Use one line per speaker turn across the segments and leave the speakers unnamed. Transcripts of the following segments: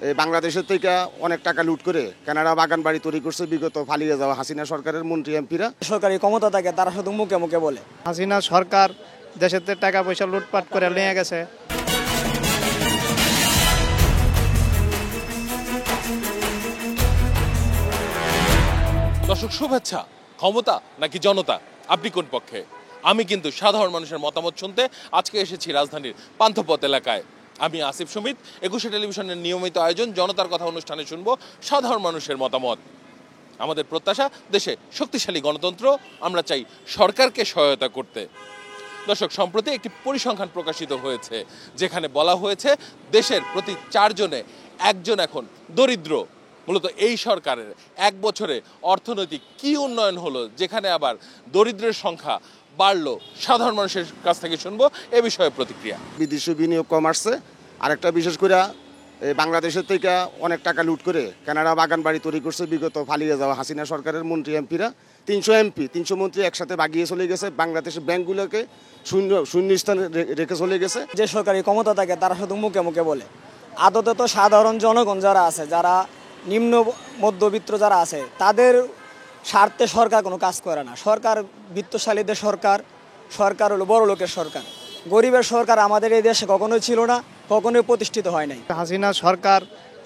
এই বাংলাদেশের থেকে অনেক টাকা লুট করে কানাডা বাগান বাড়ি তৈরি করছে বিগত পালিয়ে যাওয়া হাসিনা সরকারের মন্ত্রী এমপিরা।
সরকারি ক্ষমতা থাকে তারা শুধু মুখে মুখে বলে।
হাসিনা সরকার দেশের টাকা পয়সা লুটপাট করে নিয়ে গেছে।
দর্শক শুভেচ্ছা। ক্ষমতা নাকি জনতা, আপনি কোন পক্ষে? আমি কিন্তু সাধারণ মানুষের মতামত শুনতে আজকে এসেছি রাজধানীর পান্থপথ এলাকায়। আমি আসিফ সুমিত, একুশে টেলিভিশনের নিয়মিত আয়োজন জনতার কথা অনুষ্ঠানে শুনবো সাধারণ মানুষের মতামত। আমাদের প্রত্যাশা দেশে শক্তিশালী গণতন্ত্র, আমরা চাই সরকারকে সহায়তা করতে। দর্শক, সম্প্রতি একটি পরিসংখ্যান প্রকাশিত হয়েছে যেখানে বলা হয়েছে দেশের প্রতি 4 জনে 1 জন এখন দরিদ্র। মূলত এই সরকারের 1 বছরে অর্থনৈতিক কি উন্নয়ন হলো, যেখানে আবার দরিদ্রের সংখ্যা বাড়লো, সাধারণ মানুষের কাছ থেকে শুনবো এ বিষয়ে প্রতিক্রিয়া।
বিদেশি বিনিয়োগ কম আসছে, আরেকটা বিশেষ করে এই বাংলাদেশের থেকে অনেক টাকা লুট করে কানাডা বাগান বাড়ি তৈরি করছে বিগত পালিয়ে যাওয়া হাসিনা সরকারের মন্ত্রী এমপিরা। 300 মন্ত্রী একসাথে বাগিয়ে চলে গেছে, বাংলাদেশের ব্যাংকগুলোকে শূন্য স্থানে রেখে চলে গেছে।
যে সরকারি ক্ষমতা থাকে তারা শুধু মুখে মুখে বলে। আদতে তো সাধারণ জনগণ যারা আছে, যারা নিম্ন মধ্যবিত্ত যারা আছে, তাদের স্বার্থে সরকার কোনো কাজ করে না। সরকার বিত্তশালীদের সরকার, সরকার হলো বড় লোকের সরকার। গরিবের সরকার আমাদের এই দেশে কখনোই ছিল না, কখনোই প্রতিষ্ঠিত হয় নাই।
হাসিনা সরকার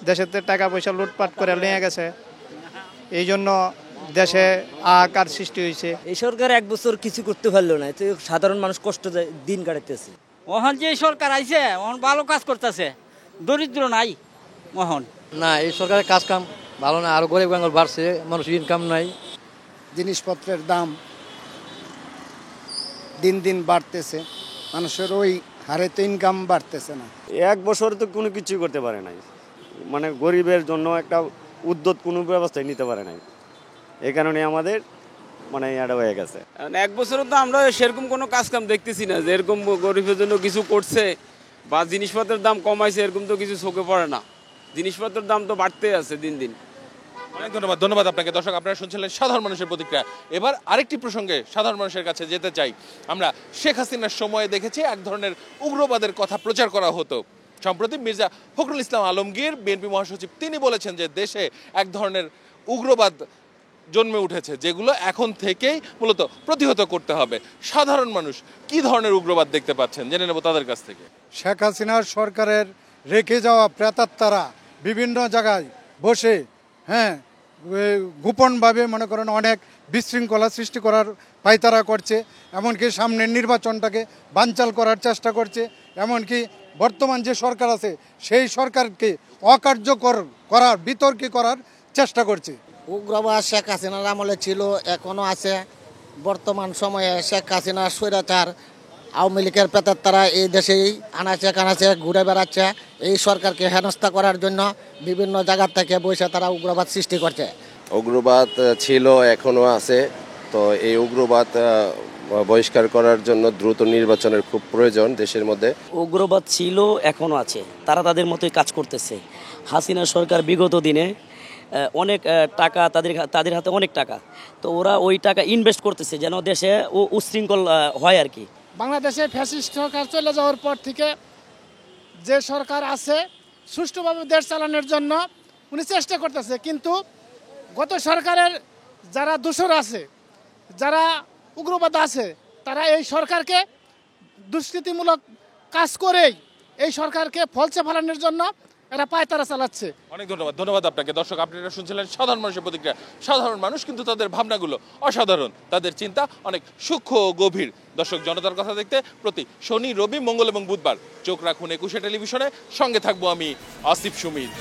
দেশের টাকা পয়সা লুটপাট করে নিয়ে গেছে, এই জন্য দেশে আকার সৃষ্টি হয়েছে।
এই সরকার 1 বছর কিছু করতে পারলো না, তো সাধারণ মানুষ কষ্ট দিন কাটাইতেছে।
ওখান যে সরকার আইছে ওখান ভালো কাজ করতেছে, দরিদ্র নাই ওখান।
না, এই সরকারের কাজ কাম ভালো না, আরো গরিব গাঙ্গল বাড়ছে, মানুষের ইনকাম নাই।
জিনিসপত্রের দাম দিন দিন বাড়তেছে, মানুষের ওই হারে তো ইনকাম বাড়তেছে না।
1 বছর তো কোনো কিছু করতে পারে নাই, মানে গরিবের জন্য একটা উদ্যোগ কোনো ব্যবস্থাই নিতে পারে নাই। এই কারণে আমাদের মানে এটা হয়ে গেছে।
1 বছরে তো আমরা সেরকম কোনো কাজ কাম দেখতেছি না যে এরকম গরিবের জন্য কিছু করছে বা জিনিসপত্রের দাম কমাইছে, এরকম তো কিছু চোখে পড়ে না। জিনিসপত্রের দাম তো বাড়তেই আছে দিন দিন।
অনেক ধন্যবাদ আপনাকে। দর্শক, আপনারা শুনছিলেন সাধারণ মানুষের প্রতিক্রিয়া। এবার আরেকটি প্রসঙ্গে সাধারণ মানুষের কাছে যেতে চাই। আমরা শেখ হাসিনার সময়ে দেখেছি এক ধরনের উগ্রবাদের কথা প্রচার করা হতো। সম্প্রতি মির্জা ফখরুল ইসলাম আলমগীর, বিএনপি মহাসচিব, তিনি বলেছেন যে দেশে এক ধরনের উগ্রবাদ জন্মে উঠেছে, যেগুলো এখন থেকেই মূলত প্রতিহত করতে হবে। সাধারণ মানুষ কি ধরনের উগ্রবাদ দেখতে পাচ্ছেন জেনে নেব তাদের কাছ থেকে।
শেখ হাসিনার সরকারের রেখে যাওয়া প্রেতাত্মারা বিভিন্ন জায়গায় বসে গোপনভাবে মনে করেন অনেক বিশৃঙ্খলা সৃষ্টি করার পায়তারা করছে, এমনকি সামনের নির্বাচনটাকে বানচাল করার চেষ্টা করছে। এমনকি বর্তমান যে সরকার আছে সেই সরকারকে অকার্যকর করার, বিতর্কী করার চেষ্টা করছে।
উগ্রবাদ শেখ হাসিনার আমলে ছিল, এখনো আছে। বর্তমান সময়ে শেখ হাসিনার স্বৈরাচার আওয়ামী লীগের প্রেতাত্মারা এই দেশেই আনাচে কানাচে ঘুরে বেড়াচ্ছে। এই সরকারকে হেনস্থা করার জন্য বিভিন্ন জায়গা থেকে বসে তারা উগ্রবাদ সৃষ্টি করছে।
উগ্রবাদ ছিল, এখনো আছে। তো এই উগ্রবাদ বহিষ্কার করার জন্য দ্রুত নির্বাচনের খুব প্রয়োজন দেশের মধ্যে।
উগ্রবাদ ছিল, এখনো আছে, তারা তাদের মতোই কাজ করতেছে। হাসিনা সরকার বিগত দিনে অনেক টাকা, তাদের হাতে অনেক টাকা, তো ওরা ওই টাকা ইনভেস্ট করতেছে যেন দেশে উশৃঙ্খল হয় আর কি।
বাংলাদেশে ফ্যাসিস্ট সরকার চলে যাওয়ার পর থেকে যে সরকার আছে সুষ্ঠুভাবে দেশ চালানোর জন্য উনি চেষ্টা করতেছে, কিন্তু গত সরকারের যারা দোসর আছে, যারা উগ্রবাদ আছে, তারা এই সরকারকে দুষ্কৃতিমূলক কাজ করেই এই সরকারকে ফলসে ফেলানোর জন্য এরা পায়তারা চালাচ্ছে।
অনেক ধন্যবাদ আপনাকে। দর্শক, আপনারা শুনছিলেন সাধারণ মানুষের প্রতিক্রিয়া। সাধারণ মানুষ কিন্তু তাদের ভাবনাগুলো অসাধারণ, তাদের চিন্তা অনেক সূক্ষ্ম ও গভীর। দর্শক, জনতার কথা দেখতে প্রতি শনি, রবি, মঙ্গল এবং বুধবার চোখ রাখুন একুশে টেলিভিশনে। সঙ্গে থাকবো আমি আসিফ সুমিত।